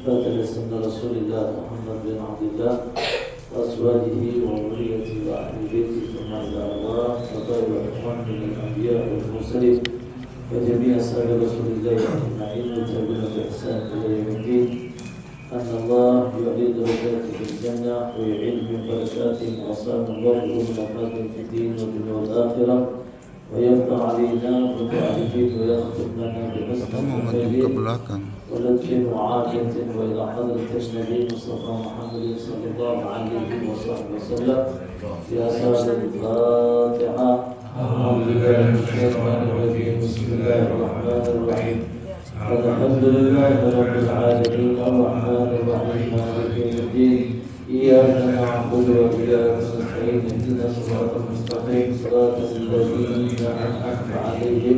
فاتلسنا رسول الله محمد بن عبد الله وأزواجه وذريته وأهل بيته ثم إلى الله وطيب الإخوان من الأنبياء والمرسلين وجميع أصحاب رسول الله أجمعين وتابعين بإحسان إلى يوم الدين أن الله يعلي درجاته في الجنة ويعين من بركاته وأصحاب الله ونفاذ في الدين والدنيا والآخرة ويفتح علينا وتعالجين ويختم لنا بحسن الخير ولطف وعافية وإلى حضرة النبي مصطفى محمد صلى الله عليه وصحبه وسلم في أساس الفاتحة أعوذ بالله من الشيطان الرجيم بسم الله الرحمن الرحيم الحمد لله رب العالمين الرحمن الرحيم مالك يوم الدين إياك نعبد وإياك نستعين اهدنا الصراط المستقيم صراط الذين أنعمت عليهم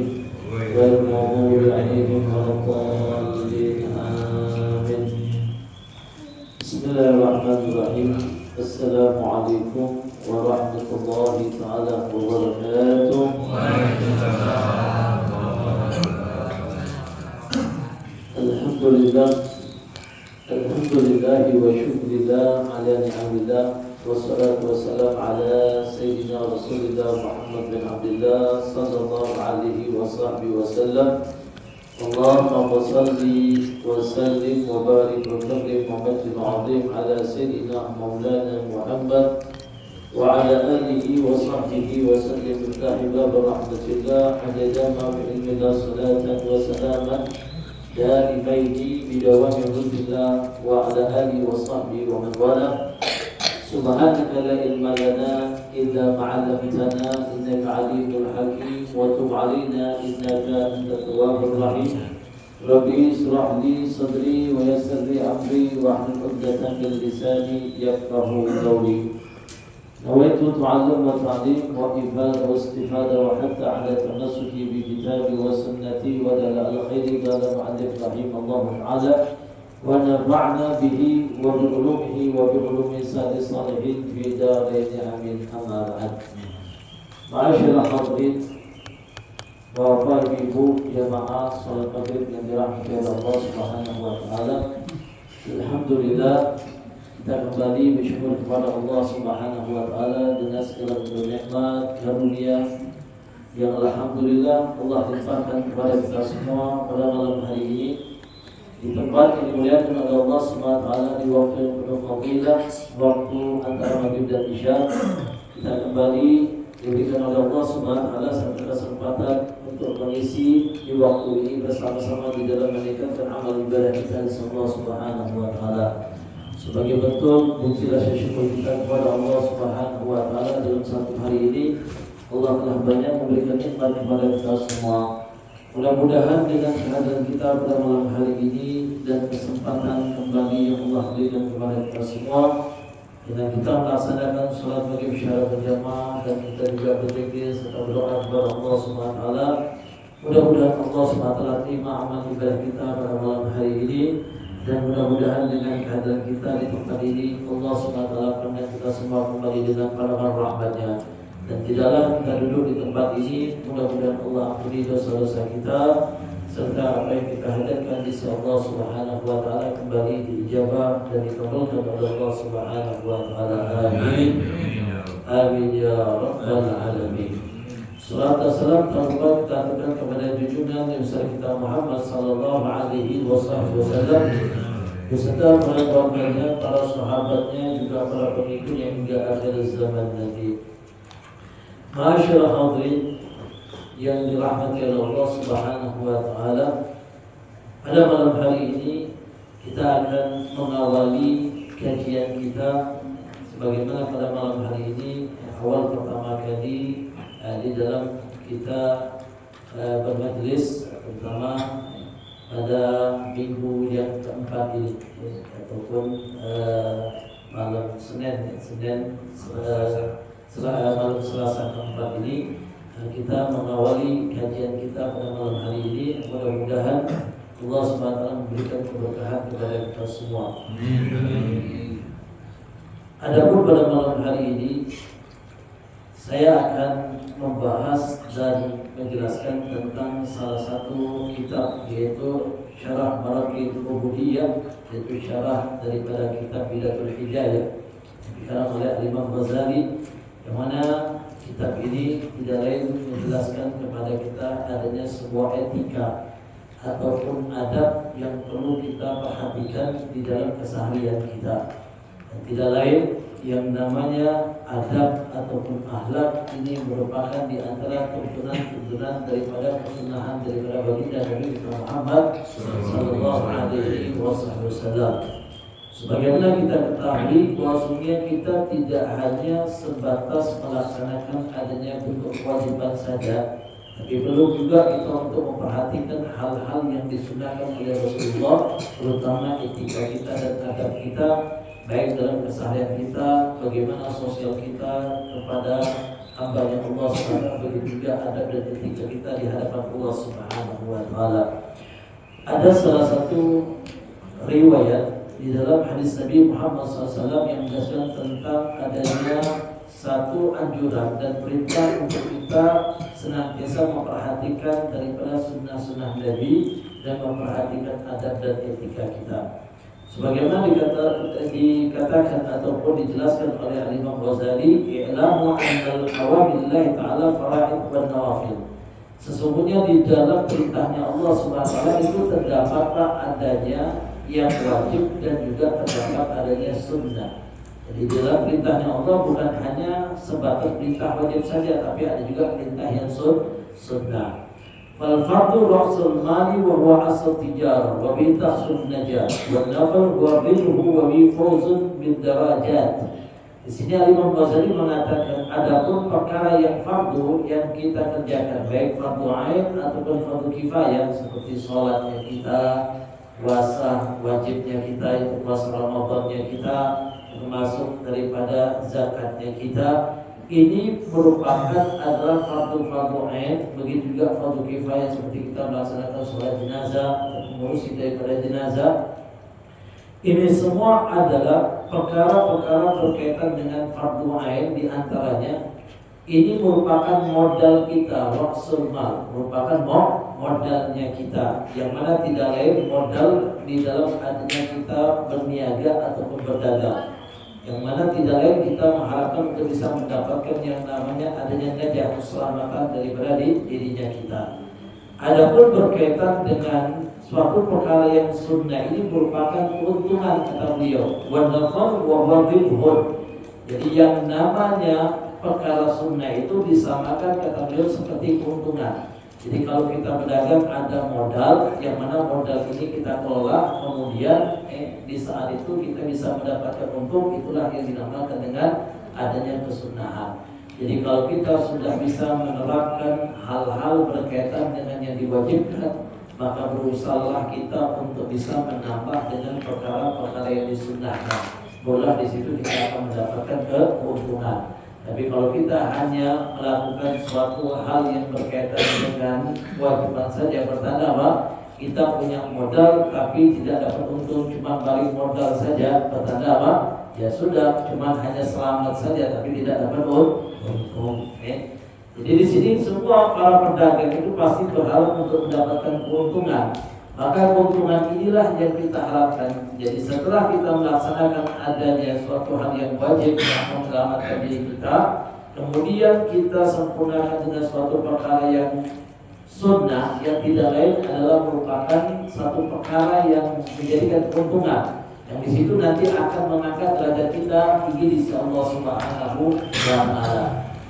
غير المغضوب عليهم ولا الضالين آمين. بسم الله الرحمن الرحيم. السلام عليكم ورحمة الله تعالى وبركاته. الحمد لله وشكر الله على نعم الله والصلاة والسلام على سيدنا رسول الله محمد بن عبد الله صلى الله عليه وصحبه وسلم. اللهم صل وسلم وبارك وكرم ومجد عظيم على سيدنا مولانا محمد وعلى آله وصحبه وسلم. افتح باب رحمة الله عدد ما بعلم الله صلاة وسلاما دائمين بدوام ملك الله وعلى آله وصحبه ومن والاه. سبحانك لا علم لنا إلا ما علمتنا إنك عليم الحكيم وتب علينا إنك أنت التواب الرحيم. ربي اشرح لي صدري ويسر لي أمري واحلل عقدة من لساني يفقهوا قولي. نويت تعلم وتعليم وإفادة واستفادة وحتى على تمسك بكتابي وسنتي ودلال الخير. قال المؤلف رحمه الله تعالى ونفعنا به وبعلومه وبعلوم سائر الصالحين في دارين آمين. أما بعد. معاشر الحاضرين Bapak Ibu jamaah salat maghrib yang dirahmati oleh Allah Subhanahu wa taala. Alhamdulillah kita kembali bersyukur kepada Allah Subhanahu wa taala dengan segala nikmat karunia yang alhamdulillah Allah limpahkan kepada kita semua pada malam hari ini di tempat yang dimuliakan oleh Allah Subhanahu wa taala di waktu yang penuh fadilah, waktu antara maghrib dan isya. Kita kembali diberikan oleh Allah Subhanahu wa taala satu kesempatan untuk mengisi di waktu ini bersama-sama di dalam meningkatkan amal ibadah kita di Allah Subhanahu wa taala. Sebagai bentuk bukti rasa syukur kita kepada Allah Subhanahu wa taala dalam satu hari ini, Allah telah banyak memberikan nikmat kepada kita semua. Mudah-mudahan dengan kehadiran kita pada malam hari ini dan kesempatan kembali yang Allah berikan kepada kita semua, dengan kita melaksanakan sholat maghrib secara berjamaah dan kita juga berzikir serta berdoa kepada Allah Subhanahu wa taala. Mudah-mudahan Allah Subhanahu wa taala terima amal ibadah kita pada malam hari ini dan mudah-mudahan dengan kehadiran kita di tempat ini Allah Subhanahu wa taala akan kita semua kembali dengan pandangan rahmat-Nya. Dan tidaklah kita duduk di tempat ini, mudah-mudahan Allah ampuni dosa-dosa kita serta apa yang kita hadirkan di sisi Allah Subhanahu wa taala kembali diijabah dan dikabulkan oleh Allah Subhanahu wa taala. Amin. Amin ya rabbal alamin. Salat dan salam kita aturkan kepada junjungan Nabi besar kita Muhammad sallallahu alaihi wasallam beserta para keluarganya, para sahabatnya, juga para pengikutnya hingga akhir zaman nanti. Masyaallah hadirin yang dirahmati oleh Allah Subhanahu wa taala, pada malam hari ini kita akan mengawali kajian kita sebagaimana pada malam hari ini awal pertama kali di dalam kita bermajlis terutama pada minggu yang keempat ini ataupun malam malam Selasa keempat ini kita mengawali kajian kita pada malam hari ini. Mudah-mudahan Allah SWT memberikan keberkahan kepada kita semua. Adapun pada malam hari ini saya akan membahas dan menjelaskan tentang salah satu kitab, yaitu Syarah Maraqid Ubudiyah, yaitu syarah daripada kitab Bidatul Hidayah dikarang oleh Imam Ghazali, yang mana kitab ini tidak lain menjelaskan kepada kita adanya sebuah etika ataupun adab yang perlu kita perhatikan di dalam keseharian kita. Dan tidak lain yang namanya adab ataupun akhlak ini merupakan di antara tuntunan-tuntunan daripada kesunahan daripada baginda Nabi Muhammad sallallahu alaihi wasallam. Sebagaimana kita ketahui bahwasanya kita tidak hanya sebatas melaksanakan adanya bentuk kewajiban saja, tapi perlu juga kita untuk memperhatikan hal-hal yang disunahkan oleh Rasulullah, terutama etika kita dan adab kita, baik dalam keseharian kita, bagaimana sosial kita kepada hamba yang Allah SWT, begitu juga adab dan etika kita di hadapan Allah Subhanahu wa Ta'ala. Ada salah satu riwayat di dalam hadis Nabi Muhammad SAW yang menjelaskan tentang adanya satu anjuran dan perintah untuk kita senantiasa memperhatikan daripada sunnah-sunnah Nabi dan memperhatikan adab dan etika kita. Sebagaimana dikatakan ataupun dijelaskan oleh Imam Ghazali, i'lamu annal awamirillahi ta'ala fara'id wan nawafil. Sesungguhnya di dalam perintahnya Allah Subhanahu wa Ta'ala itu terdapatlah adanya yang wajib dan juga terdapat adanya sunnah. Jadi dalam perintahnya Allah bukan hanya sebatas perintah wajib saja, tapi ada juga perintah yang sunnah. Fal fardu ra'sul mali wa huwa asl tijarah wa bi tahsul najah wa nafal wa bihi wa bi fawzun bid darajat. Di sini Imam Ghazali mengatakan adapun perkara yang fardu yang kita kerjakan, baik fardu ain ataupun fardu kifayah seperti salatnya kita, puasa wajibnya kita, itu puasa Ramadannya kita, termasuk daripada zakatnya kita, ini merupakan adalah fardu-fardu ain. Begitu juga fardu kifayah seperti kita melaksanakan sholat jenazah atau mengurusi daripada jenazah. Ini semua adalah perkara-perkara berkaitan dengan fardu ain. Di antaranya ini merupakan modal kita, ra'sul mal, merupakan modalnya kita, yang mana tidak lain modal di dalam adanya kita berniaga ataupun berdagang, yang mana tidak lain kita mengharapkan untuk bisa mendapatkan yang namanya adanya najah, keselamatan daripada dirinya kita. Adapun berkaitan dengan suatu perkara yang sunnah, ini merupakan keuntungan kata beliau, wa nafal wa wadhibun. Jadi yang namanya perkara sunnah itu disamakan kata beliau seperti keuntungan. Jadi kalau kita berdagang ada modal, yang mana modal ini kita kelola, kemudian di saat itu kita bisa mendapatkan untung, itulah yang dinamakan dengan adanya kesunahan. Jadi kalau kita sudah bisa menerapkan hal-hal berkaitan dengan yang diwajibkan, maka berusahalah kita untuk bisa menambah dengan perkara-perkara yang disunnahkan. Bola di situ kita akan mendapatkan keuntungan. Tapi kalau kita hanya melakukan suatu hal yang berkaitan dengan kewajiban saja, pertanda apa? Kita punya modal tapi tidak dapat untung, cuma balik modal saja, pertanda apa? Ya sudah, cuma hanya selamat saja tapi tidak dapat untung. Jadi di sini semua para pedagang itu pasti berharap untuk mendapatkan keuntungan. Maka keuntungan inilah yang kita harapkan. Jadi setelah kita melaksanakan adanya suatu hal yang wajib yang menyelamatkan diri kita, kemudian kita sempurnakan dengan suatu perkara yang sunnah, yang tidak lain adalah merupakan satu perkara yang menjadikan keuntungan, yang di situ nanti akan mengangkat derajat kita tinggi di sisi Allah Subhanahu wa Ta'ala.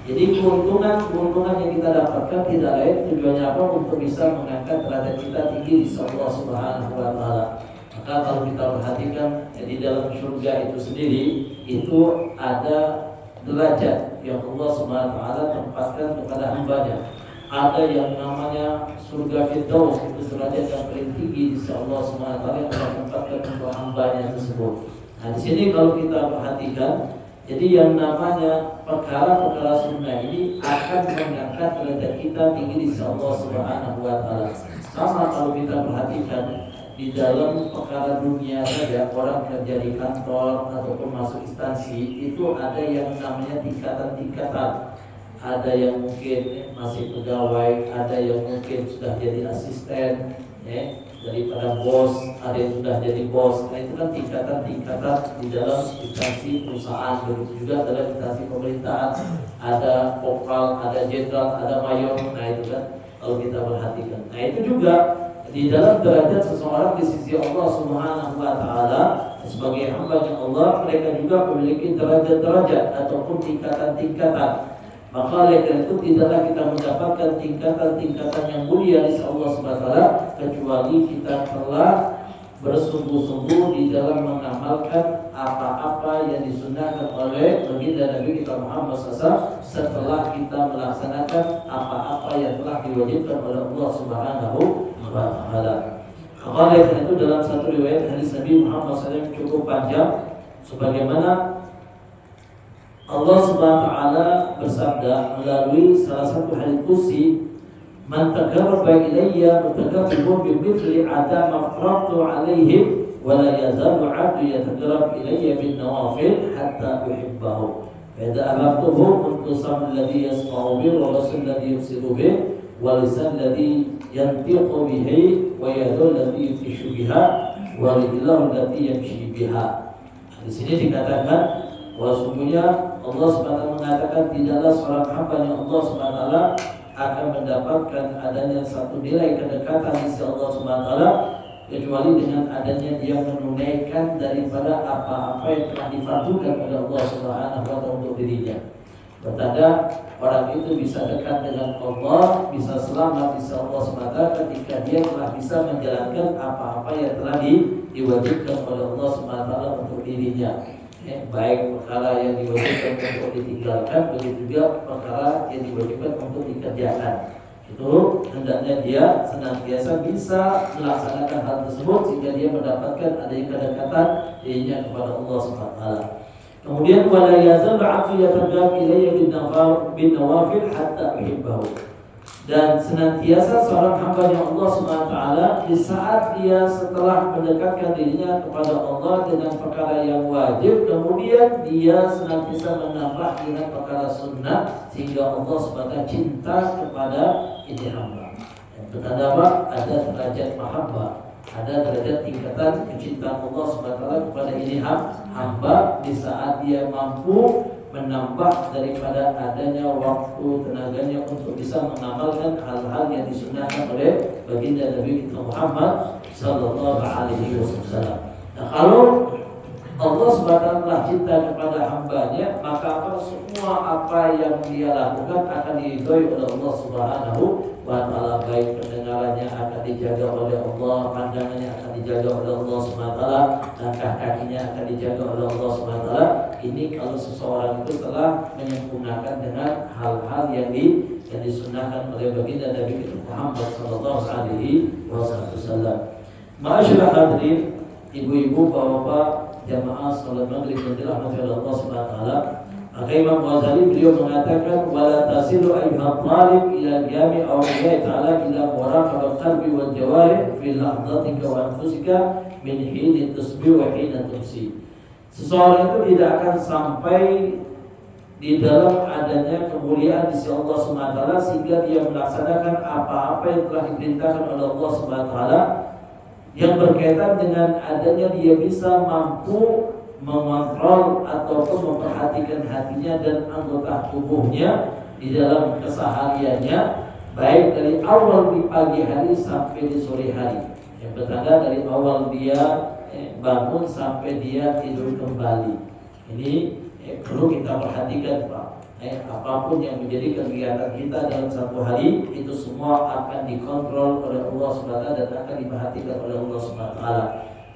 Jadi keuntungan yang kita dapatkan tidak lain tujuannya apa? Untuk bisa mengangkat derajat kita tinggi di sisi Allah Subhanahu wa Ta'ala. Maka kalau kita perhatikan, jadi dalam surga itu sendiri itu ada derajat yang Allah Subhanahu wa Ta'ala tempatkan kepada hambanya. Ada yang namanya surga Firdaus, itu derajat yang paling tinggi di sisi Allah Subhanahu wa Ta'ala yang telah tempatkan untuk hambanya tersebut. Nah di sini kalau kita perhatikan, jadi yang namanya perkara-perkara sunnah ini akan mengangkat derajat kita tinggi di sisi Allah Subhanahu wa Ta'ala. Sama kalau kita perhatikan di dalam perkara dunia saja, orang kerja di kantor ataupun masuk instansi itu ada yang namanya tingkatan-tingkatan. Ada yang mungkin masih pegawai, ada yang mungkin sudah jadi asisten, daripada bos, ada yang sudah jadi bos. Nah itu kan tingkatan-tingkatan di dalam instansi perusahaan. Begitu juga dalam instansi pemerintahan, ada kopral, ada jenderal, ada mayor. Nah itu kan kalau kita perhatikan. Nah itu juga di dalam derajat seseorang di sisi Allah Subhanahu wa taala sebagai hamba-Nya Allah, mereka juga memiliki derajat-derajat ataupun tingkatan-tingkatan. Maka oleh karena itu tidaklah kita mendapatkan tingkatan-tingkatan yang mulia di sisi Allah Subhanahu wa taala kecuali kita telah bersungguh-sungguh di dalam mengamalkan apa-apa yang disunnahkan oleh baginda Nabi kita Muhammad SAW setelah kita melaksanakan apa-apa yang telah diwajibkan oleh Allah Subhanahu wa taala. Maka oleh karena itu dalam satu riwayat hadis Nabi Muhammad SAW cukup panjang sebagaimana Allah Subhanahu wa taala bersabda melalui salah satu hadis qudsi, "Man taqarraba ilayya mutaqarribun bimithli adama afratu alaihim wa la yazalu 'abdu yataqarrab ilayya bin nawafil hatta uhibbahu. Fa idza ahbabtuhu kuntu sam'u alladhi yasma'u bihi wa basara alladhi yubsiru bihi wa lisan alladhi yantiqu bihi wa yadu alladhi yubtishu biha wa rijluhu allati yamshi biha." Di sini dikatakan bahwa sungguhnya Allah SWT mengatakan tidaklah seorang hamba yang Allah SWT akan mendapatkan adanya satu nilai kedekatan di sisi Allah SWT kecuali dengan adanya dia menunaikan daripada apa-apa yang telah difardukan oleh Allah SWT untuk dirinya. Bertanda orang itu bisa dekat dengan Allah, bisa selamat di sisi Allah SWT ketika dia telah bisa menjalankan apa-apa yang telah diwajibkan oleh Allah SWT untuk dirinya. Baik perkara yang diwajibkan untuk ditinggalkan, begitu juga perkara yang diwajibkan untuk dikerjakan. Itu hendaknya dia senantiasa bisa melaksanakan hal tersebut sehingga dia mendapatkan adanya kedekatan dirinya kepada Allah Subhanahu wa taala. Kemudian wala yazal 'abdu yataqarrab ilayya bin nawafil hatta uhibbahu. Dan senantiasa seorang hamba yang Allah Subhanahu wa taala di saat dia setelah mendekatkan dirinya kepada Allah dengan perkara yang wajib, kemudian dia senantiasa menambah dengan perkara sunnah sehingga Allah Subhanahu wa taala cinta kepada ini hamba. Yang pertama ada derajat mahabbah, ada derajat tingkatan kecintaan Allah Subhanahu wa taala kepada ini hamba di saat dia mampu menambah daripada adanya waktu tenaganya untuk bisa mengamalkan hal-hal yang disunnahkan oleh baginda Nabi kita Muhammad sallallahu alaihi wasallam. Nah, kalau Allah SWT cinta kepada hambanya, maka semua apa yang dia lakukan akan diridhoi oleh Allah Subhanahu wa taala. Baik pendengarannya akan dijaga oleh Allah, pandangannya akan dijaga oleh Allah Subhanahu wa taala, langkah kakinya akan dijaga oleh Allah Subhanahu wa taala. Ini kalau seseorang itu telah menyempurnakan dengan hal-hal yang disunnahkan oleh baginda Nabi Muhammad sallallahu alaihi wasallam. Ma'asyiral hadirin, ibu-ibu, bapak-bapak, jamaah salat maghrib yang dirahmati oleh Allah Subhanahu wa taala. Maka Imam Ghazali beliau mengatakan wala tasilu ayyuha talib ila qiyami awliya ta'ala ila muraqabah qalbi wal jawarih fi lahdatika wa anfusika min hini tusbih wa hina tumsi. Seseorang itu tidak akan sampai di dalam adanya kemuliaan di sisi Allah Subhanahu wa taala sehingga dia melaksanakan apa-apa yang telah diperintahkan oleh Allah Subhanahu wa taala yang berkaitan dengan adanya dia bisa mampu mengontrol ataupun memperhatikan hatinya dan anggota tubuhnya di dalam kesehariannya, baik dari awal di pagi hari sampai di sore hari. Yang pertanda dari awal dia bangun sampai dia tidur kembali. Ini perlu kita perhatikan, Pak. Apapun yang menjadi kegiatan kita dalam satu hari itu semua akan dikontrol oleh Allah SWT dan akan diperhatikan oleh Allah SWT.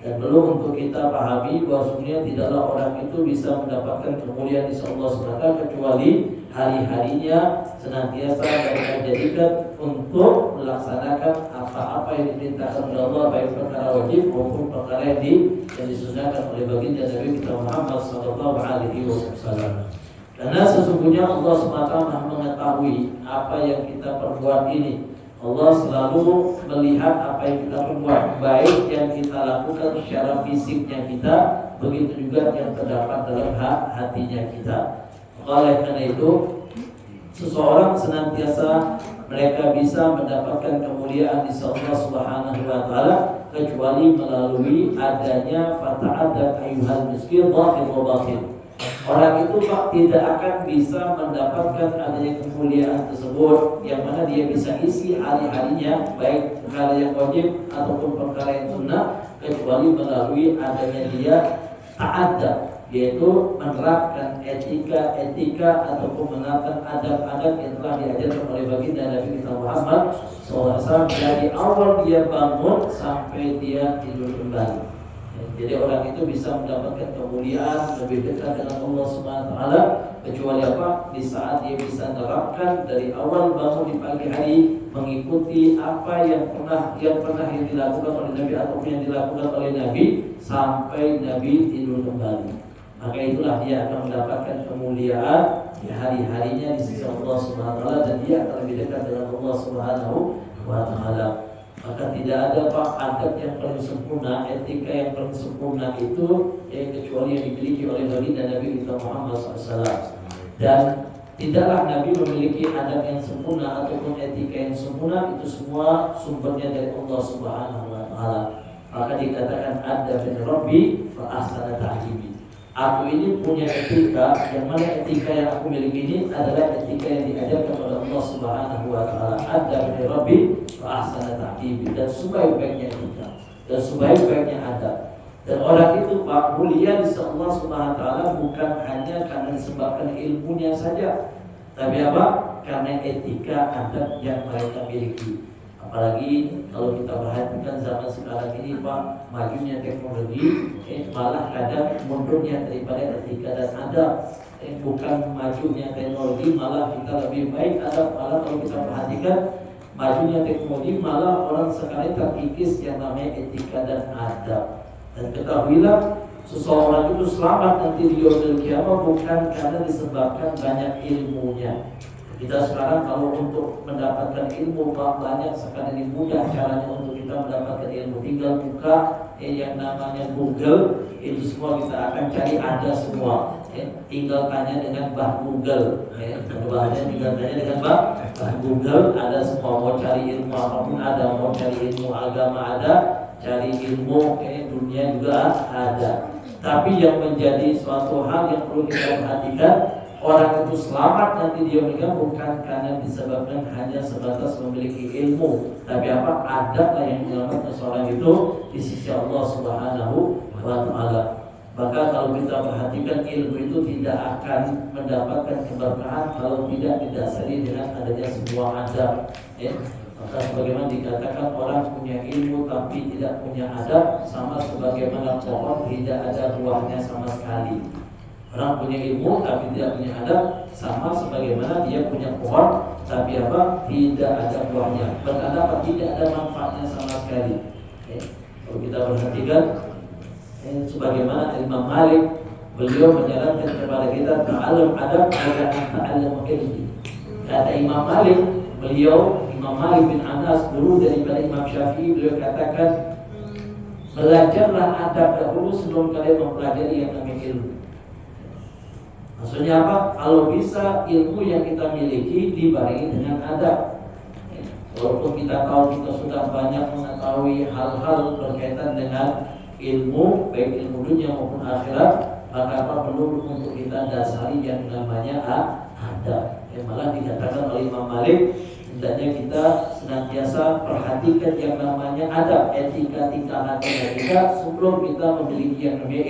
Dan perlu untuk kita pahami bahwa sebenarnya tidaklah orang itu bisa mendapatkan kemuliaan di Allah SWT kecuali hari-harinya senantiasa mereka jadikan untuk melaksanakan apa-apa yang diperintahkan oleh Allah, baik perkara wajib maupun perkara yang disunnahkan oleh baginda Nabi kita Muhammad sallallahu alaihi wasallam. Karena sesungguhnya Allah SWT Maha mengetahui apa yang kita perbuat ini. Allah selalu melihat apa yang kita perbuat, baik yang kita lakukan secara fisiknya kita, begitu juga yang terdapat dalam hatinya kita. Oleh karena itu, seseorang senantiasa mereka bisa mendapatkan kemuliaan di sisi Allah Subhanahu wa taala kecuali melalui adanya fata'adad ayyuhal miskin zahir wa batin. Orang itu Pak tidak akan bisa mendapatkan adanya kemuliaan tersebut yang mana dia bisa isi hari-harinya baik perkara yang wajib ataupun perkara yang sunnah kecuali melalui adanya dia ta'adad, yaitu menerapkan etika ataupun menerapkan adab-adab yang telah diajarkan oleh baginda Nabi kita Muhammad SAW dari awal dia bangun sampai dia tidur kembali. Jadi orang itu bisa mendapatkan kemuliaan lebih dekat dengan Allah Subhanahu wa taala kecuali apa? Di saat dia bisa menerapkan dari awal bangun di pagi hari mengikuti apa yang pernah dilakukan oleh Nabi ataupun yang dilakukan oleh Nabi sampai Nabi tidur kembali. Maka itulah dia akan mendapatkan kemuliaan di hari-harinya di sisi Allah Subhanahu wa taala dan dia akan lebih dekat dengan Allah Subhanahu wa taala. Maka tidak ada Pak adab yang paling sempurna, etika yang paling sempurna itu kecuali yang dimiliki oleh baginda Nabi kita Muhammad SAW. Dan tidaklah Nabi memiliki adab yang sempurna ataupun etika yang sempurna, itu semua sumbernya dari Allah Subhanahu wa taala. Maka dikatakan adab min Rabbi fa ahsana ta'dibi. Aku ini punya etika, yang mana etika yang aku miliki ini adalah etika yang diajarkan oleh Allah Subhanahu wa taala. Adab min Rabbi fa ahsana ta'dibi, dan sebaik-baiknya etika dan sebaik-baiknya adab. Dan orang itu Pak mulia di sisi Allah Subhanahu wa taala bukan hanya karena disebabkan ilmunya saja, tapi apa? Karena etika adab yang mereka miliki. Apalagi kalau kita perhatikan zaman sekarang ini Pak, majunya teknologi malah kadang mundurnya daripada etika dan adab. Bukan majunya teknologi, malah kita lebih baik adab. Malah kalau kita perhatikan majunya teknologi, malah orang sekarang terkikis yang namanya etika dan adab. Dan ketahuilah seseorang itu selamat nanti di yaumil qiyamah bukan karena disebabkan banyak ilmunya. Kita sekarang kalau untuk mendapatkan ilmu banyak sekarang ini mudah caranya untuk kita mendapatkan ilmu. Tinggal buka yang namanya Google, itu semua kita akan cari ada semua. Tinggal tanya dengan Mbah Google. Bahasanya tinggal tanya dengan Mbah Google, ada semua. Mau cari ilmu apapun ada, mau cari ilmu agama ada, cari ilmu dunia juga ada. Tapi yang menjadi suatu hal yang perlu kita perhatikan, orang itu selamat nanti dia meninggal bukan karena disebabkan hanya sebatas memiliki ilmu, tapi apa? Adab yang menyelamatkan seorang itu di sisi Allah Subhanahu wa taala. Maka kalau kita perhatikan ilmu itu tidak akan mendapatkan keberkahan kalau tidak didasari dengan adanya sebuah adab. Maka sebagaimana dikatakan orang punya ilmu tapi tidak punya adab sama sebagaimana pohon tidak ada buahnya sama sekali. Orang punya ilmu tapi tidak punya adab sama sebagaimana dia punya pohon tapi apa? Tidak ada buahnya. Berarti tidak ada manfaatnya sama sekali. Kalau kita perhatikan sebagaimana Imam Malik, beliau menyarankan kepada kita ta'allum adab agar ta'allum ilmi. Kata Imam Malik, Imam Malik bin Anas guru daripada Imam Syafi'i, beliau katakan belajarlah adab dahulu sebelum kalian mempelajari yang namanya ilmu. Maksudnya apa? Kalau bisa ilmu yang kita miliki dibarengi dengan adab. Walaupun kita tahu kita sudah banyak mengetahui hal-hal berkaitan dengan ilmu, baik ilmu dunia maupun akhirat, maka apa perlu untuk kita dasari yang namanya adab. Malah dikatakan oleh Imam Malik, hendaknya kita senantiasa perhatikan yang namanya adab, etika tingkah laku kita sebelum kita memiliki yang namanya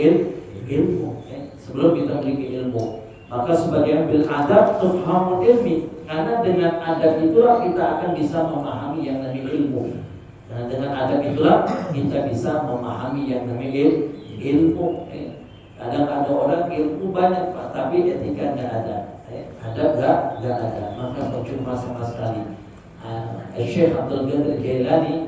ilmu. Sebelum kita memiliki ilmu, maka sebagian bil adab tufhamul ilmi, karena dengan adab itulah kita akan bisa memahami yang namanya ilmu. Karena dengan adab itulah kita bisa memahami yang namanya ilmu. Kadang ada orang ilmu banyak Pak, tapi etika nggak ada, adab nggak ada, maka percuma sama sekali. Syekh Abdul Qadir Jailani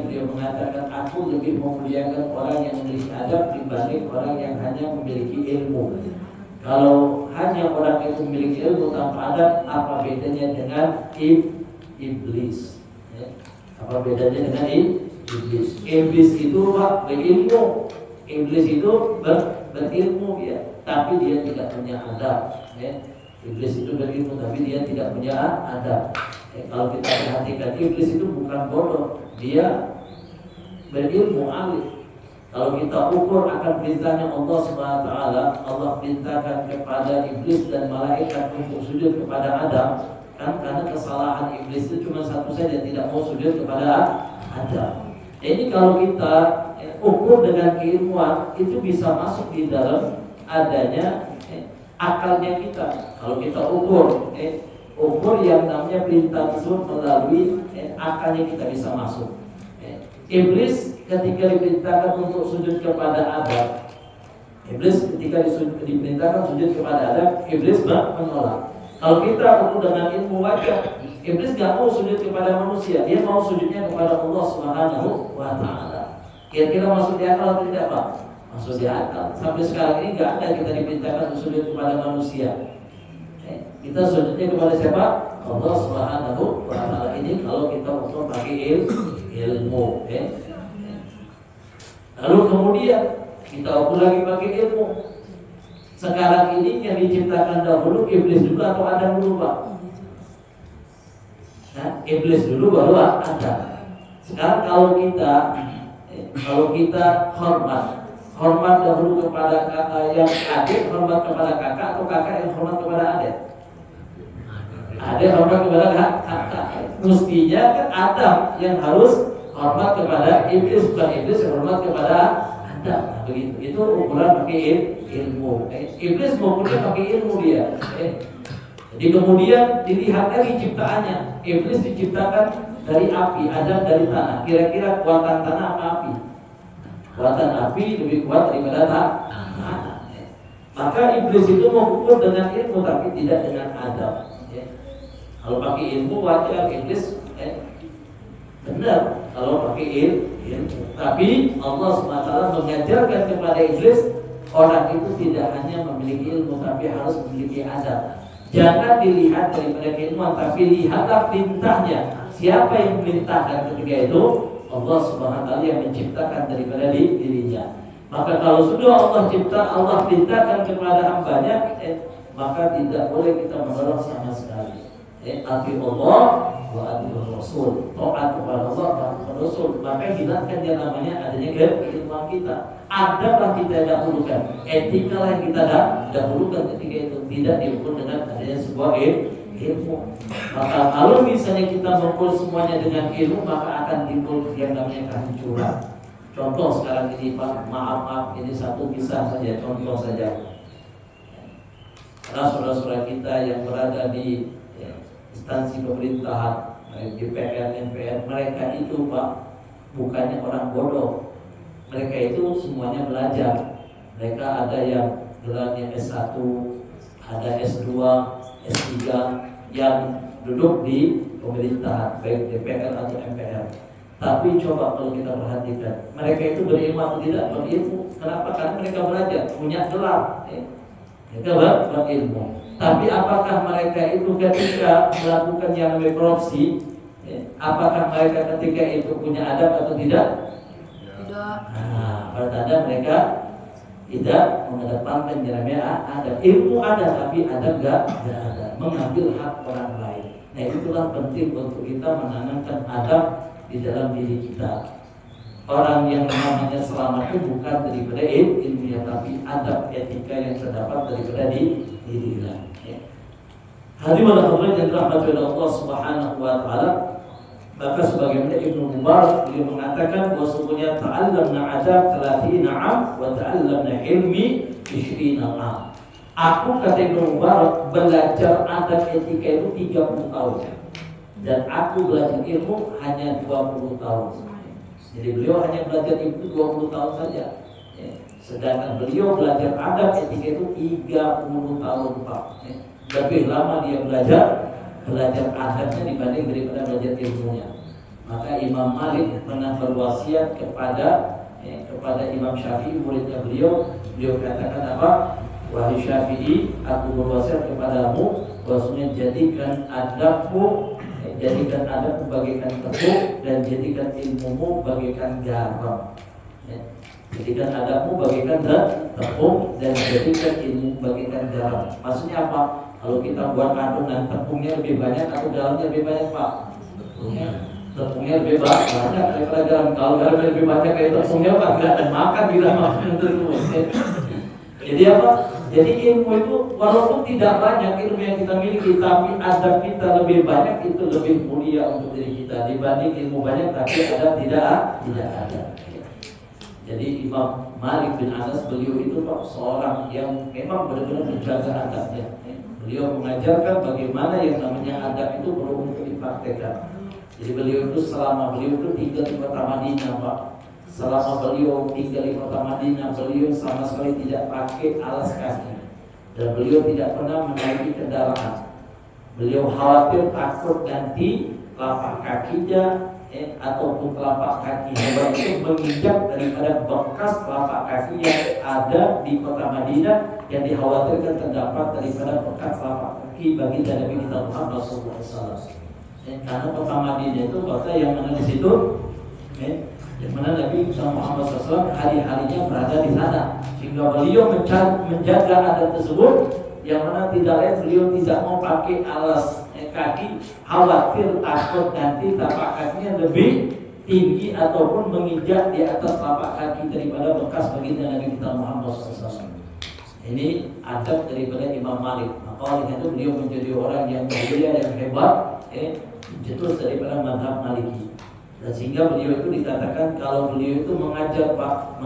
beliau mengatakan, aku lebih memuliakan orang yang memiliki adab dibanding orang yang hanya memiliki ilmu. Kalau hanya orang itu memiliki ilmu tanpa adab, apa bedanya dengan iblis? Apa bedanya dengan iblis? Iblis itu Pak berilmu, iblis itu berilmu ya, tapi dia tidak punya adab. Iblis itu berilmu tapi dia tidak punya adab. Kalau kita perhatikan, iblis itu bukan bodoh, dia berilmu, alim. Kalau kita ukur akan perintahnya Allah Subhanahu wa taala, Allah perintahkan kepada iblis dan malaikat untuk sujud kepada Adam, kan karena kesalahan iblis itu cuma satu saja, tidak mau sujud kepada Adam. Ini kalau kita ukur dengan keilmuan, itu bisa masuk di dalam adanya akalnya kita. Kalau kita ukur yang namanya perintah tersebut melalui akalnya kita bisa masuk. Iblis ketika diperintahkan untuk sujud kepada Adam, iblis ketika diperintahkan sujud kepada Adam, iblis menolak. Kalau kita ukur dengan ilmu wajar, iblis gak mau sujud kepada manusia, dia mau sujudnya kepada Allah Subhanahu wa taala. Kira-kira masuk di akal atau tidak, Pak? Masuk di akal. Sampai sekarang ini gak ada kita diperintahkan sujud kepada manusia. Kita sujudnya kepada siapa? Allah Subhanahu wa taala. Ini kalau kita ukur pakai ilmu. Lalu kemudian kita ukur lagi pakai ilmu. Sekarang ini yang diciptakan dahulu iblis dulu atau Adam dulu, Pak? Nah, iblis dulu baru Adam. Sekarang kalau kita hormat dahulu kepada kakak yang adik, hormat kepada kakak, atau kakak yang hormat kepada adik? Adik hormat kepada kakak. Mestinya kan Adam yang harus hormat kepada iblis, bukan iblis yang hormat kepada Adam. Nah, begitu. Itu ukuran pakai ilmu. Iblis mengukurnya pakai ilmu dia. Jadi kemudian dilihat lagi ciptaannya. Iblis diciptakan dari api, Adam dari tanah. Kira-kira kuatan tanah apa api? Kuatan api lebih kuat daripada tanah. Maka iblis itu mengukur dengan ilmu tapi tidak dengan adab. Kalau pakai ilmu wajar, iblis benar kalau pakai ilmu. Tapi Allah SWT mengajarkan kepada iblis, orang itu tidak hanya memiliki ilmu tapi harus memiliki adab. Jangan dilihat daripada keilmuan, tapi lihatlah perintahnya. Siapa yang memerintahkan ketika itu? Allah Subhanahu wa taala yang menciptakan daripada dirinya. Maka kalau sudah Allah cipta, Allah perintahkan kepada hambanya, maka tidak boleh kita menolak sama sekali. Ati Allah wa ati Rasul. Taat kepada Allah dan Rasul. Maka hilangkan yang namanya adanya keilmuan kita. Adablah kita dahulukan, etikalah yang kita dahulukan ketika itu, tidak diukur dengan adanya sebuah ilmu. Maka kalau misalnya kita mengukur semuanya dengan ilmu, maka akan timbul yang namanya kehancuran. Contoh sekarang ini, Pak, maaf ini satu kisah saja, contoh saja. Karena saudara-saudara kita yang berada di instansi pemerintahan, DPR, MPR, mereka itu, Pak, bukannya orang bodoh. Mereka itu semuanya belajar. Mereka ada yang gelarnya S1, ada S2, S3 yang duduk di pemerintahan, baik DPR atau MPR. Tapi coba kalau kita perhatikan, mereka itu berilmu atau tidak? Berilmu. Kenapa? Karena mereka belajar, punya gelar. Mereka berilmu. Tapi apakah mereka itu ketika melakukan yang namanya korupsi, apakah mereka ketika itu punya adab atau tidak? Tidak. Nah, pertanda mereka tidak mengedepankan yang namanya adab. Ilmu ada, tapi adab enggak ada. Mengambil hak orang lain. Nah, itulah penting untuk kita menanamkan adab di dalam diri kita. Orang yang namanya selamat itu bukan daripada ilmunya, tapi adab etika yang terdapat daripada diri kita. Hadirin hadirat yang dirahmati oleh Allah Subhanahu wa taala, maka sebagaimana Ibnu Mubarak beliau mengatakan bahwa sesungguhnya ta'allamna adab 30 am wa ta'allamna ilmi 20 am. Aku, kata Ibnu Mubarak, belajar adab etika itu 30 tahun. Dan aku belajar ilmu hanya 20 tahun. Jadi beliau hanya belajar ilmu 20 tahun saja. Sedangkan beliau belajar adab etika itu 30 tahun, Pak. Lebih lama dia belajar adabnya dibanding daripada belajar ilmunya. Maka Imam Malik pernah berwasiat kepada Imam Syafi'i, muridnya beliau katakan apa? Wahai Syafi'i, aku berwasiat kepadamu bahwasanya jadikan adabmu bagaikan tepung dan jadikan ilmumu bagaikan garam. Jadikan adabmu bagaikan tepung dan jadikan ilmu bagaikan garam. Maksudnya apa? Kalau kita buat adonan, tepungnya lebih banyak atau garamnya lebih banyak, Pak? Tepungnya lebih banyak daripada garam. Kalau garamnya lebih banyak kayak tepungnya, Pak, nggak ada makan bila makan tersebut. Jadi apa? Jadi ilmu itu walaupun tidak banyak ilmu yang kita miliki, tapi adab kita lebih banyak, itu lebih mulia untuk diri kita dibanding ilmu banyak tapi adab tidak ada. Jadi Imam Malik bin Anas, beliau itu Pak seorang yang memang benar-benar menjaga adabnya. Beliau mengajarkan bagaimana yang namanya adab itu perlu untuk dipraktekkan. Jadi beliau itu selama beliau itu tinggal di kota Madinah, Pak. Selama beliau tinggal di kota Madinah, beliau sama sekali tidak pakai alas kaki dan beliau tidak pernah menaiki kendaraan. Beliau khawatir takut nanti telapak kakinya ataupun telapak kaki hewan itu menginjak daripada bekas telapak kaki yang ada di kota Madinah yang dikhawatirkan terdapat daripada bekas telapak kaki bagi Nabi kita Muhammad SAW. Karena kota Madinah itu kota yang mana di situ, yang mana Nabi Muhammad SAW hari-harinya berada di sana, sehingga beliau menjaga adat tersebut, yang mana tidak lain beliau tidak mau pakai alas kaki, khawatir takut nanti tapak kakinya lebih tinggi ataupun menginjak di atas tapak kaki daripada bekas baginda Nabi kita Muhammad SAW. Ini adab daripada Imam Malik. Maka oleh itu beliau menjadi orang yang mulia, yang hebat, cetus daripada mazhab Maliki. Dan sehingga beliau itu dikatakan kalau beliau itu mengajar, Pak,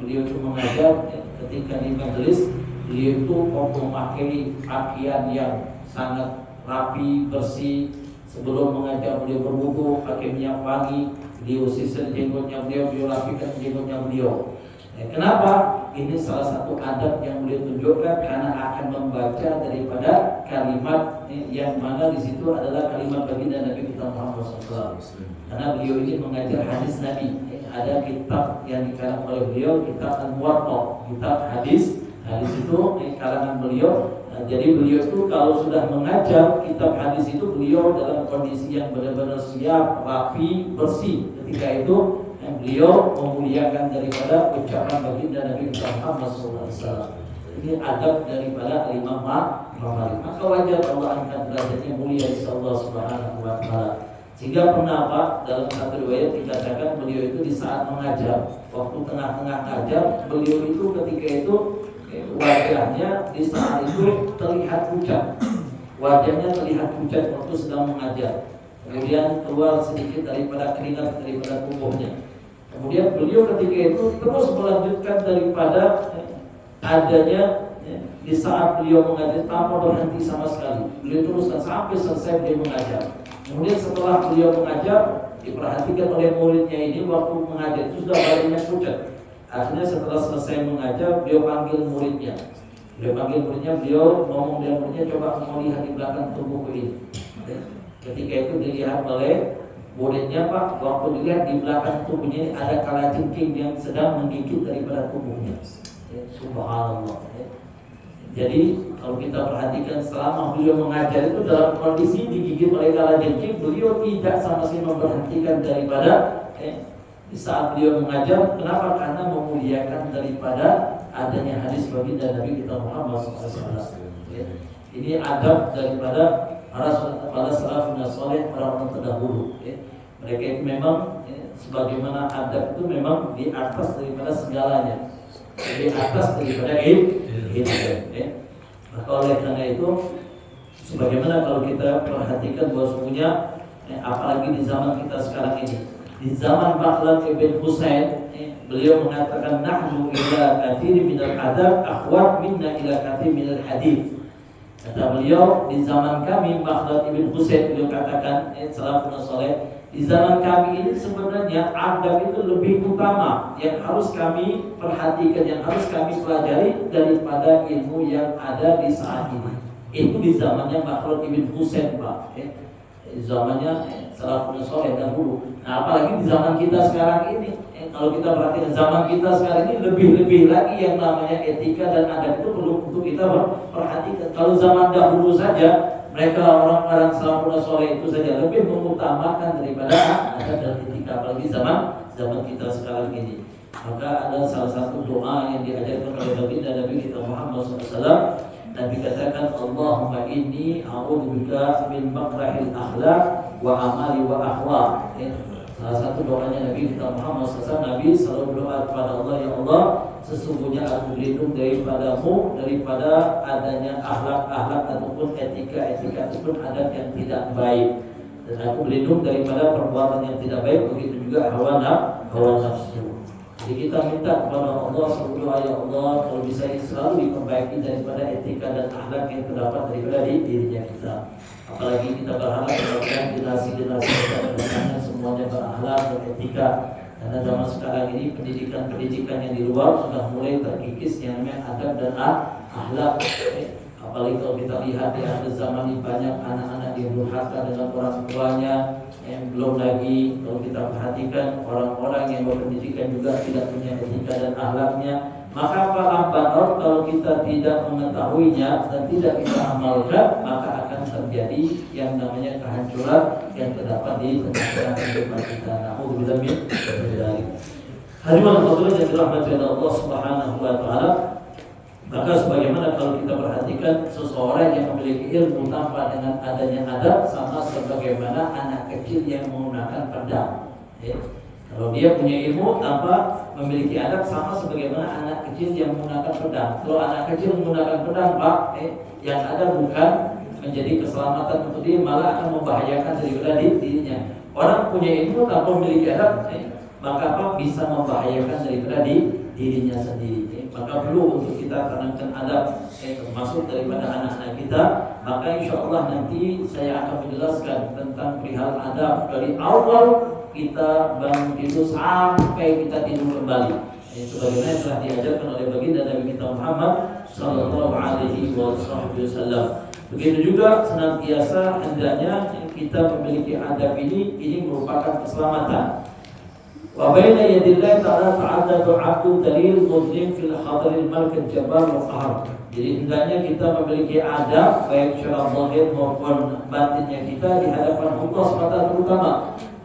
beliau itu mengajar ketika di majelis, beliau itu memakai pakaian yang sangat rapi, bersih. Sebelum mengajar beliau berwudu pakai minyak wangi, beliau sisir jenggotnya beliau rapikan jenggotnya beliau. Kenapa? Ini salah satu adab yang beliau tunjukkan karena akan membaca daripada kalimat yang mana di situ adalah kalimat baginda Nabi kita Muhammad SAW. Karena beliau ini mengajar hadis Nabi. Ada kitab yang dikarang oleh beliau, kitab Al-Muwatta, kitab hadis itu karangan beliau. Jadi beliau itu kalau sudah mengajar kitab hadis itu, beliau dalam kondisi yang benar-benar siap, rapi, bersih. Ketika itu beliau memuliakan daripada ucapan baginda Nabi Muhammad SAW. Ini adab daripada Imam Malik. Maka wajar Allah angkat derajatnya mulia di Allah Subhanahu wa Ta'ala. Sehingga pernah Pak, dalam satu riwayat dikatakan beliau itu di saat mengajar, waktu tengah-tengah ngajar, beliau itu ketika itu wajahnya di saat itu terlihat pucat. Wajahnya terlihat pucat waktu sedang mengajar. Kemudian keluar sedikit daripada keringat daripada tubuhnya. Kemudian beliau ketika itu terus melanjutkan daripada adanya di saat beliau mengajar tanpa berhenti sama sekali. Beliau teruskan sampai selesai beliau mengajar. Kemudian setelah beliau mengajar, diperhatikan oleh muridnya ini waktu mengajar itu sudah badannya pucat. Akhirnya setelah selesai mengajar, beliau panggil muridnya. Beliau ngomong dengan muridnya, coba mau lihat di belakang tubuhku ini. Ketika itu dilihat oleh muridnya, Pak, waktu dilihat di belakang tubuhnya ini ada kalajengking yang sedang menggigit daripada tubuhnya. Subhanallah. Jadi kalau kita perhatikan selama beliau mengajar itu dalam kondisi digigit oleh kalajengking, beliau tidak sama sekali memberhentikan daripada di saat beliau mengajar. Kenapa? Karena memuliakan daripada adanya hadis baginda Nabi kita Muhammad SAW. Ini adab daripada para salafun saleh, para orang terdahulu. Mereka itu memang sebagaimana adab itu memang di atas daripada segalanya, di atas daripada ilmu. Maka oleh karena itu, sebagaimana kalau kita perhatikan bahwasanya apalagi di zaman kita sekarang ini, di zaman Makhlad ibn Husain, beliau mengatakan nahnu ila kathir minal adab akhwat minna ila kathir minal hadith. Kata beliau, di zaman kami Makhlad ibn Husain, beliau katakan salafun saleh, di zaman kami ini sebenarnya adab itu lebih utama yang harus kami perhatikan, yang harus kami pelajari daripada ilmu yang ada di saat ini. Itu di zamannya Makhlad ibn Husain, Pak. Zamannya salafun saleh dahulu. Nah, apalagi di zaman kita sekarang ini, kalau kita perhatikan zaman kita sekarang ini lebih-lebih lagi yang namanya etika dan adab itu perlu untuk kita perhatikan. Kalau zaman dahulu saja mereka orang-orang salafun saleh itu saja lebih mengutamakan daripada adab dan etika, apalagi zaman kita sekarang ini. Maka ada salah satu doa yang diajarkan oleh baginda Nabi kita Muhammad SAW. Nabi katakan, Allahumma inni a'udzubika min makrahil akhlaq wa amali wa akhlaq. Salah satu doanya Nabi kita Muhammad SAW, Nabi selalu berdoa kepada Allah, ya Allah, sesungguhnya aku berlindung daripadamu, daripada adanya akhlak-akhlak ataupun etika-etika ataupun adat yang tidak baik, dan aku berlindung daripada perbuatan yang tidak baik, begitu juga hawa nafsu. Jadi kita minta kepada Allah subhanahu ya Allah, kalau bisa selalu diperbaiki daripada etika dan akhlak yang terdapat daripada dirinya kita. Apalagi kita berharap mudah-mudahan generasi-generasi kita kedepannya semuanya berakhlak dan etika. Karena zaman sekarang ini pendidikan yang di luar sudah mulai terkikis yang namanya adab dan akhlak. Apalagi kalau kita lihat di akhir zaman ini banyak anak-anak yang durhaka dengan orang tuanya. Belum lagi kalau kita perhatikan orang-orang yang berpendidikan juga tidak punya etika dan akhlaknya. Maka apa lambat kalau kita tidak mengetahuinya dan tidak kita amalkan, maka akan terjadi yang namanya kehancuran yang terdapat di tengah-tengah kehidupan kita. Nauzubillah min dzalik. Hadirin hadirat yang dirahmati Allah Subhanahu wa taala. Maka sebagaimana kalau kita perhatikan seseorang yang memiliki ilmu tanpa dengan adanya adab, sama sebagaimana anak kecil yang menggunakan pedang. Kalau dia punya ilmu tanpa memiliki adab, sama sebagaimana anak kecil yang menggunakan pedang. Kalau anak kecil menggunakan pedang, Pak, yang ada bukan menjadi keselamatan untuk dia, malah akan membahayakan daripada dirinya. Orang punya ilmu tanpa memiliki adab, maka apa bisa membahayakan daripada dirinya sendiri. Maka perlu untuk kita tanamkan adab, termasuk daripada anak-anak kita. Maka insya Allah nanti saya akan menjelaskan tentang perihal adab dari awal kita bangun tidur sampai kita tidur kembali. Sebagaimana yang telah diajarkan oleh baginda Nabi kita Muhammad Sallallahu Alaihi Wasallam. Begitu juga senantiasa hendaknya kita memiliki adab ini merupakan keselamatan. Wa baina yadillahi ta'ala ta'addadu 'abdu dalil muslim fil hadaril malik al-jabbar wa qahr. Jadi hendaknya kita memiliki adab baik secara zahir maupun batinnya kita di hadapan Allah SWT, terutama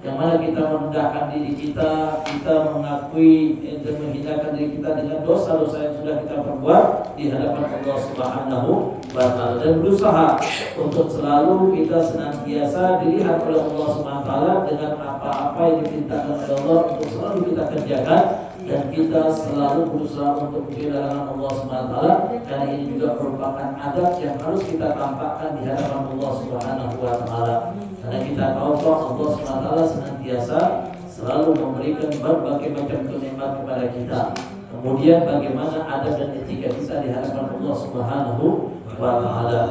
yang mana kita merendahkan diri kita mengakui dan menghinakan diri kita dengan dosa-dosa yang sudah kita perbuat di hadapan Allah Subhanahu wa taala, dan berusaha untuk selalu kita senantiasa dilihat oleh Allah Subhanahu wa taala dengan apa-apa yang diperintahkan oleh Allah untuk selalu kita kerjakan, dan kita selalu berusaha untuk menjauhi larangan Allah Subhanahu wa taala, karena ini juga merupakan adab yang harus kita tampakkan di hadapan Allah Subhanahu wa taala. Karena kita tahu bahwa Allah Subhanahu wa taala senantiasa selalu memberikan berbagai macam nikmat kepada kita. Kemudian bagaimana adab dan etika kita di hadapan Allah Subhanahu wa taala.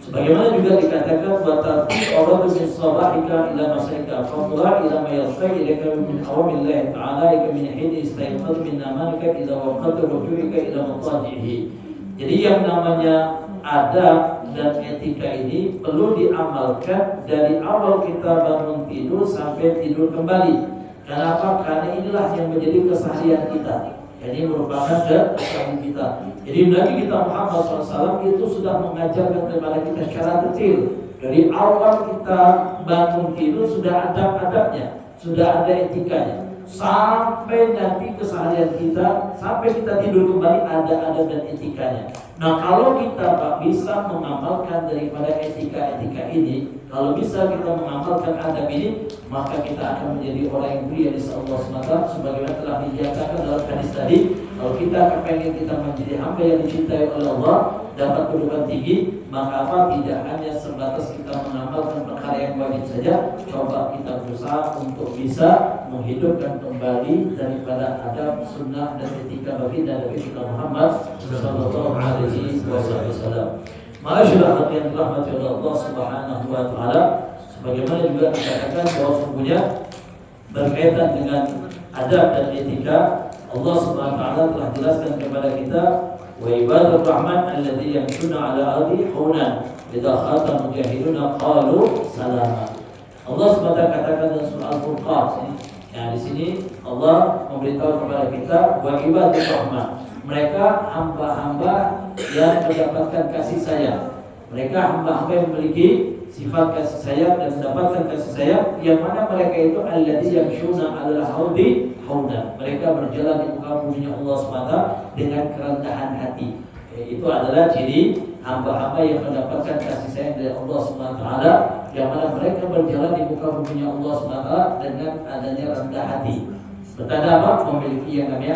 Sebagaimana juga dikatakan wa ta'awadu min sabahika ila masaika fadla ila ma yarfa ilaika min awamillah ta'ala ika min hini istayqad min amalika ila waqad rujuika ila mutajihi. Jadi yang namanya adab dan etika ini perlu diamalkan dari awal kita bangun tidur sampai tidur kembali. Kenapa? Karena inilah yang menjadi keseharian kita. Ini merupakan keseharian kita. Jadi Nabi kita Muhammad SAW itu sudah mengajarkan kepada kita secara detail. Dari awal kita bangun tidur sudah ada adabnya, sudah ada etikanya. Sampai nanti keseharian kita, sampai kita tidur kembali ada adab dan etikanya. Nah, kalau kita bisa mengamalkan daripada etika-etika ini, kalau bisa kita mengamalkan adab ini, maka kita akan menjadi orang yang mulia di sisi Allah SWT. Sebagaimana telah dinyatakan dalam hadis tadi, kalau kita kepengen kita menjadi hamba yang dicintai oleh Allah, dapat kedudukan tinggi, maka apa? Tidak hanya sebatas kita mengamalkan perkara yang wajib saja, coba kita berusaha untuk bisa menghidupkan kembali daripada adab, sunnah dan etika baginda Nabi kita Muhammad Sallallahu Alaihi Wasallam. Ma'asyiral hadirin rahmati Allah Subhanahu wa taala. Sebagaimana juga dikatakan bahwa sungguhnya berkaitan dengan adab dan etika, Allah Subhanahu wa taala telah jelaskan kepada kita, wa ibadur rahman alladzi yamshuna ala ardi haunan idza khata mujahiduna qalu salama. Allah SWT katakan dalam surah Al-Furqan. Nah, di sini Allah memberitahu kepada kita wa ibadur rahman, mereka hamba-hamba yang mendapatkan kasih sayang. Mereka hamba-hamba yang memiliki sifat kasih sayang dan mendapatkan kasih sayang, yang mana mereka itu alladzi yamshuna 'alal haudi hauna. Mereka berjalan di muka bumi Allah SWT dengan kerendahan hati. Itu adalah ciri hamba-hamba yang mendapatkan kasih sayang dari Allah SWT, yang mana mereka berjalan di muka bumi Allah SWT dengan adanya rendah hati. Bertanda apa? Memiliki yang namanya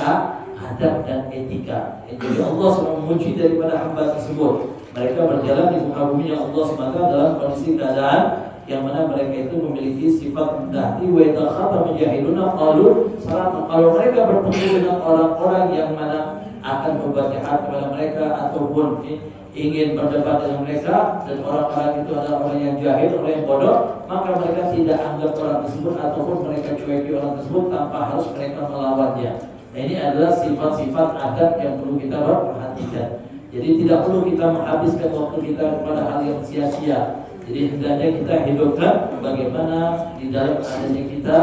adab dan etika. Jadi Allah SWT memuji daripada hamba tersebut. Mereka berjalan di muka bumi Allah SWT dalam kondisi keadaan yang mana mereka itu memiliki sifat rendah hati. Wa idza khatama jahiluna qalu salama. Kalau mereka bertemu dengan orang-orang yang mana akan berbuat jahat kepada mereka ataupun ingin berdebat dengan mereka, dan orang-orang itu adalah orang yang jahil, orang yang bodoh, maka mereka tidak anggap orang tersebut ataupun mereka cueki orang tersebut tanpa harus mereka melawannya. Nah, ini adalah sifat-sifat adab yang perlu kita perhatikan. Jadi tidak perlu kita menghabiskan waktu kita kepada hal yang sia-sia. Jadi hendaknya kita hidupkan bagaimana di dalam adanya kita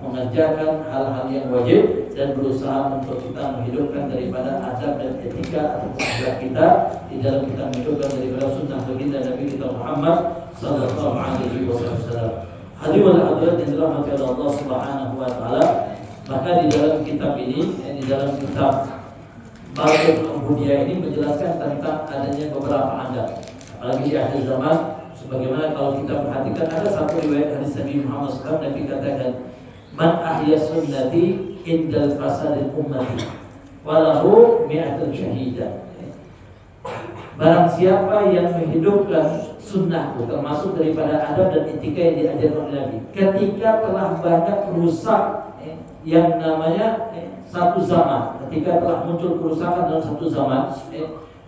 mengerjakan hal-hal yang wajib dan berusaha untuk kita menghidupkan daripada adab dan etika atau akhlak kita di dalam kita menghidupkan daripada sunnah baginda Nabi kita Muhammad sallallahu alaihi wasallam. Hadirin hadirat yang dirahmati Allah Subhanahu wa taala, maka di dalam kitab ini, di dalam kitab Baratul Ubudiyah ini menjelaskan tentang adanya beberapa adab. Apalagi di akhir zaman, sebagaimana kalau kita perhatikan ada satu riwayat hadis Nabi Muhammad SAW, Nabi katakan, "Man ahya sunnati indal fasadil ummati walahu mi'atul syahidah." Barang siapa yang menghidupkan sunnahku, termasuk daripada adab dan etika yang diajarkan oleh Nabi, ketika telah banyak rusak yang namanya satu zaman, ketika telah muncul kerusakan dalam satu zaman,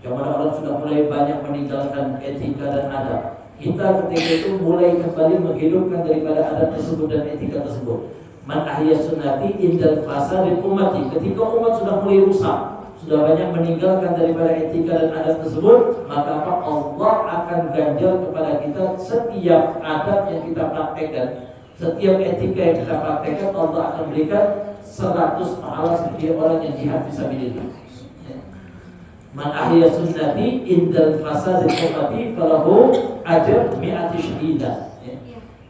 yang mana orang sudah mulai banyak meninggalkan etika dan adab, kita ketika itu mulai kembali menghidupkan daripada adab tersebut dan etika tersebut. Man ahya sunnati indal fasadil ummati, ketika umat sudah mulai rusak, sudah banyak meninggalkan daripada etika dan adab tersebut, maka apa? Allah akan ganjar kepada kita setiap adab yang kita praktekkan, setiap etika yang kita praktekkan, Allah akan berikan 100 pahala seperti orang yang jihad fisabilillah. Man ahya sunnati indal fasadil ummati falahu ajr mi'ati syahidah.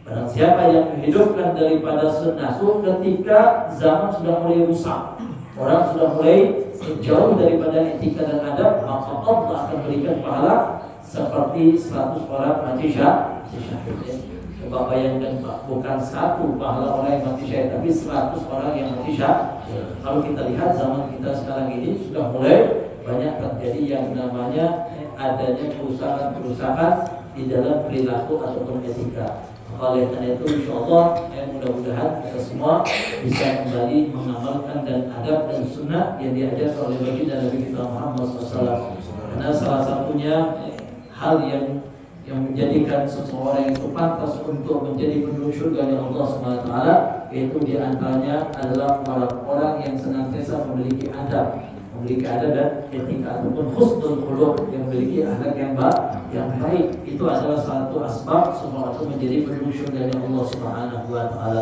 Barang siapa yang menghidupkan daripada sunnahku ketika zaman sudah mulai rusak, orang sudah mulai jauh daripada etika dan adab, maka Allah akan berikan pahala seperti 100 orang mati syahid. Coba bayangkan Pak, bukan satu pahala orang yang mati syahid, tapi 100 orang yang mati syahid. Kalau kita lihat zaman kita sekarang ini sudah mulai banyak terjadi yang namanya adanya kerusakan-kerusakan di dalam perilaku ataupun etika. Oleh karena itu insyaallah mudah-mudahan kita semua bisa kembali mengamalkan dan adab dan sunnah yang diajarkan oleh baginda Nabi kita Muhammad SAW. Karena salah satunya hal yang menjadikan seseorang itu pantas untuk menjadi penduduk surga Allah SWT, yaitu diantaranya adalah orang-orang yang senantiasa memiliki adab dan etika ataupun husnul khuluq, yang memiliki akhlak yang baik. Itu adalah satu asbab semua itu menjadi penduduk surga Allah Subhanahu wa taala.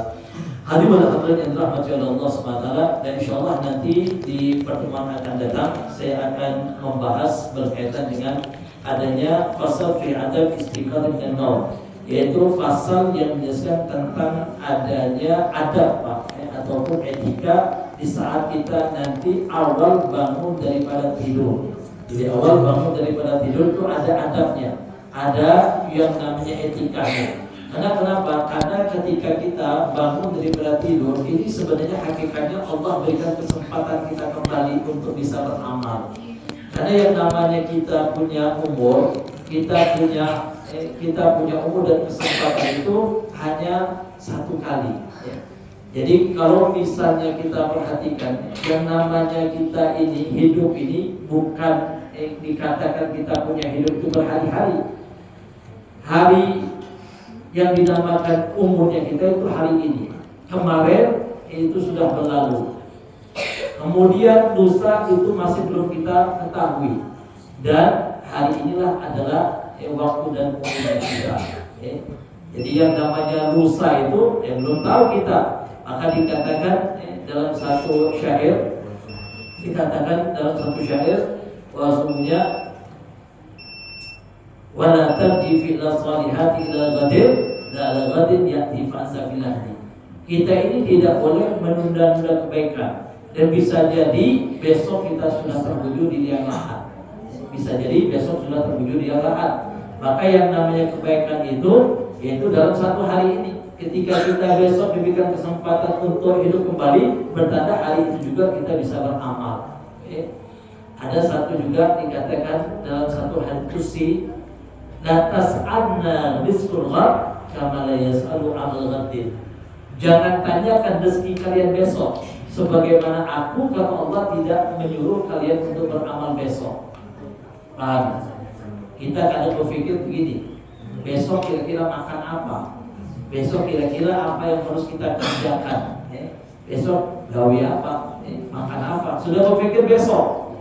Hadirin hadirat yang dirahmati Allah Subhanahu wa taala, dan insyaallah nanti di pertemuan akan datang saya akan membahas berkaitan dengan adanya fasal fi adab istiqamah dan naum, yaitu fasal yang menjelaskan tentang adanya adab ataupun etika di saat kita nanti awal bangun daripada tidur. Jadi awal bangun daripada tidur itu ada adabnya, ada yang namanya etikanya. Karena kenapa? Karena ketika kita bangun daripada tidur ini sebenarnya hakikatnya Allah berikan kesempatan kita kembali untuk bisa beramal. Karena yang namanya kita punya umur, kita punya umur dan kesempatan itu hanya satu kali. Jadi kalau misalnya kita perhatikan, yang namanya kita ini hidup ini bukan dikatakan kita punya hidup itu berhari-hari. Hari yang dinamakan umurnya kita itu hari ini. Kemarin itu sudah berlalu. Kemudian lusa itu masih belum kita ketahui. Dan hari inilah adalah waktu dan umurnya kita. Jadi yang namanya lusa itu belum tahu kita. Maka dikatakan dalam satu syair, bahwasanya wala tarji fil salihati ila ghadir la ghadin ya'ti fa'sa fil ahdi. Kita ini tidak boleh menunda-nunda kebaikan, dan bisa jadi besok kita sudah terwujud di liang lahat. bisa jadi besok sudah terwujud di akhirat. Maka yang namanya kebaikan itu yaitu dalam satu hari ini. Ketika kita besok diberikan kesempatan untuk hidup kembali, bertanda hari itu juga kita bisa beramal. Ada satu juga dikatakan dalam satu hadits qudsi, la tas'alna rizqul ghad kama la yas'alu 'amal ghadin. Jangan tanyakan rezeki kalian besok, sebagaimana aku kata Allah tidak menyuruh kalian untuk beramal besok. Paham? Kita kadang berpikir begini, besok kira-kira makan apa? Besok kira-kira apa yang harus kita kerjakan? Besok gawe apa? Makan apa? Sudah berpikir besok.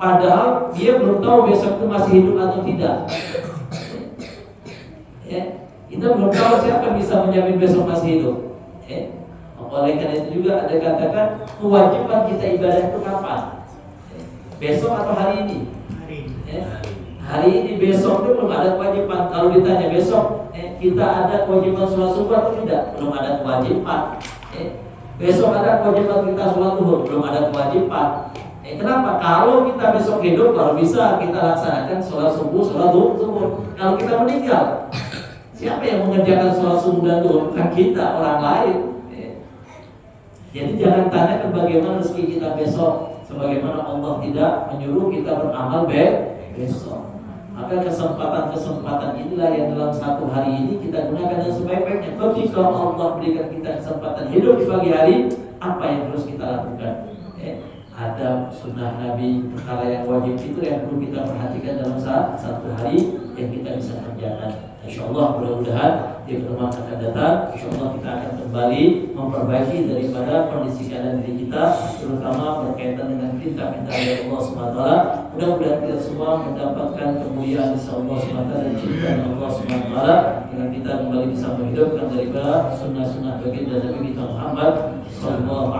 Padahal dia belum tahu besok itu masih hidup atau tidak. Kita belum tahu siapa yang bisa menjamin besok masih hidup. Oleh karena itu juga ada katakan kewajiban kita ibadah itu kapan? Besok atau hari ini? Hari ini, besok itu belum ada kewajiban. Kalau ditanya besok kita ada kewajiban sholat subuh atau tidak? Belum ada kewajiban. Besok ada kewajiban kita sholat zuhur? Belum ada kewajiban. Kenapa? Kalau kita besok hidup baru bisa kita laksanakan sholat subuh, sholat zuhur. Kalau kita meninggal, siapa yang mengerjakan sholat subuh dan zuhur? Bukan kita, orang lain. Jadi jangan tanyakan bagaimana rezeki kita besok, sebagaimana Allah tidak menyuruh kita beramal besok. Maka kesempatan-kesempatan inilah yang dalam satu hari ini kita gunakan dengan sebaik-baiknya. Ketika Allah berikan kita kesempatan hidup di pagi hari, apa yang harus kita lakukan? Ada sunnah Nabi, perkara yang wajib itu yang perlu kita perhatikan dalam satu hari yang kita bisa kerjakan. InsyaAllah mudah-mudahan di pertemuan akan datang, InsyaAllah kita akan kembali memperbaiki daripada kondisi keadaan diri kita, terutama berkaitan dengan perintah-perintah dari Allah SWT. Mudah-mudahan kita semua mendapatkan kemuliaan di Allah SWT dan cinta Allah SWT dengan kita kembali bisa menghidupkan daripada sunnah-sunnah baginda Nabi kita Muhammad SAW.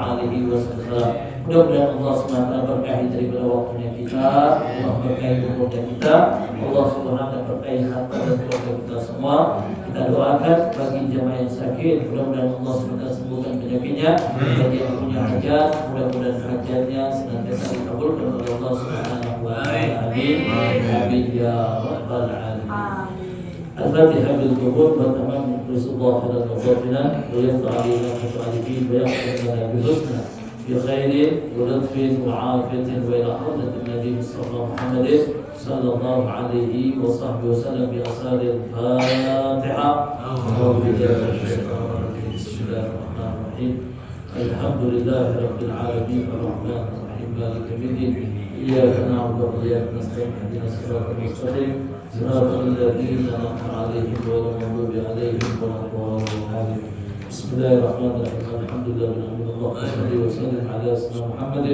Mudah-mudahan Allah SWT berkahi daripada waktunya kita, Allah berkahi umurnya kita, Allah SWT berkahi harta dan keluarga kita semua. Kita doakan bagi jemaah yang sakit, mudah-mudahan Allah SWT sembuhkan penyakitnya. Bagi yang punya hajat, mudah-mudahan hajatnya senantiasa dikabulkan oleh Allah Subhanahu wa taala. Amin. Amin ya rabbal alamin. الفاتحة بالقبول والتمام لصباح وفاتنا ويفتح علينا المتعلقين ويغفر لنا بحسنى بخير ولطف وعافية وإلى حضرة النبي مصطفى محمد صلى الله عليه وصحبه وسلم بأسرار الفاتحة. أعوذ بالله من الشيطان الرجيم. بسم الله الرحمن الرحيم. الحمد لله رب العالمين الرحمن الرحيم مالك يوم الدين إياك نعبد وإياك نستعين اهدنا الصراط المستقيم صراط الذين أنعمت عليهم غير المغضوب عليهم ولا الضالين. بسم الله الرحمن الرحيم. الحمد لله رب العالمين. اللهم صل وسلم على سيدنا محمد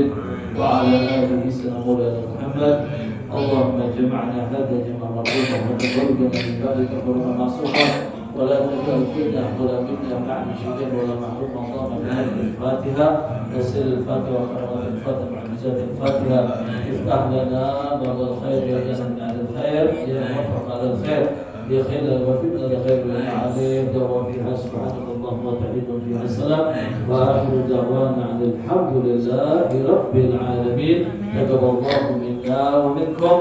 وعلى آله سيدنا مولانا محمد. اللهم جمعنا هذا جمع مرحوما وتفرقنا من بابك فرقا معصوما ولا تجعل فينا ولا منا بعد شيئا ولا محروما. اللهم بهذه الفاتحة وسر الفاتحة وقرأت الفاتحة ومعجزات الفاتحة افتح لنا باب الخير يا جنة على الخير يا موفق على الخير يا خير وفقنا لخير ويا عليم دوام فيها سبحانك اللهم وتعيد فيها السلام واخر دعوانا عن الحمد لله رب العالمين. تقبل الله منا ومنكم.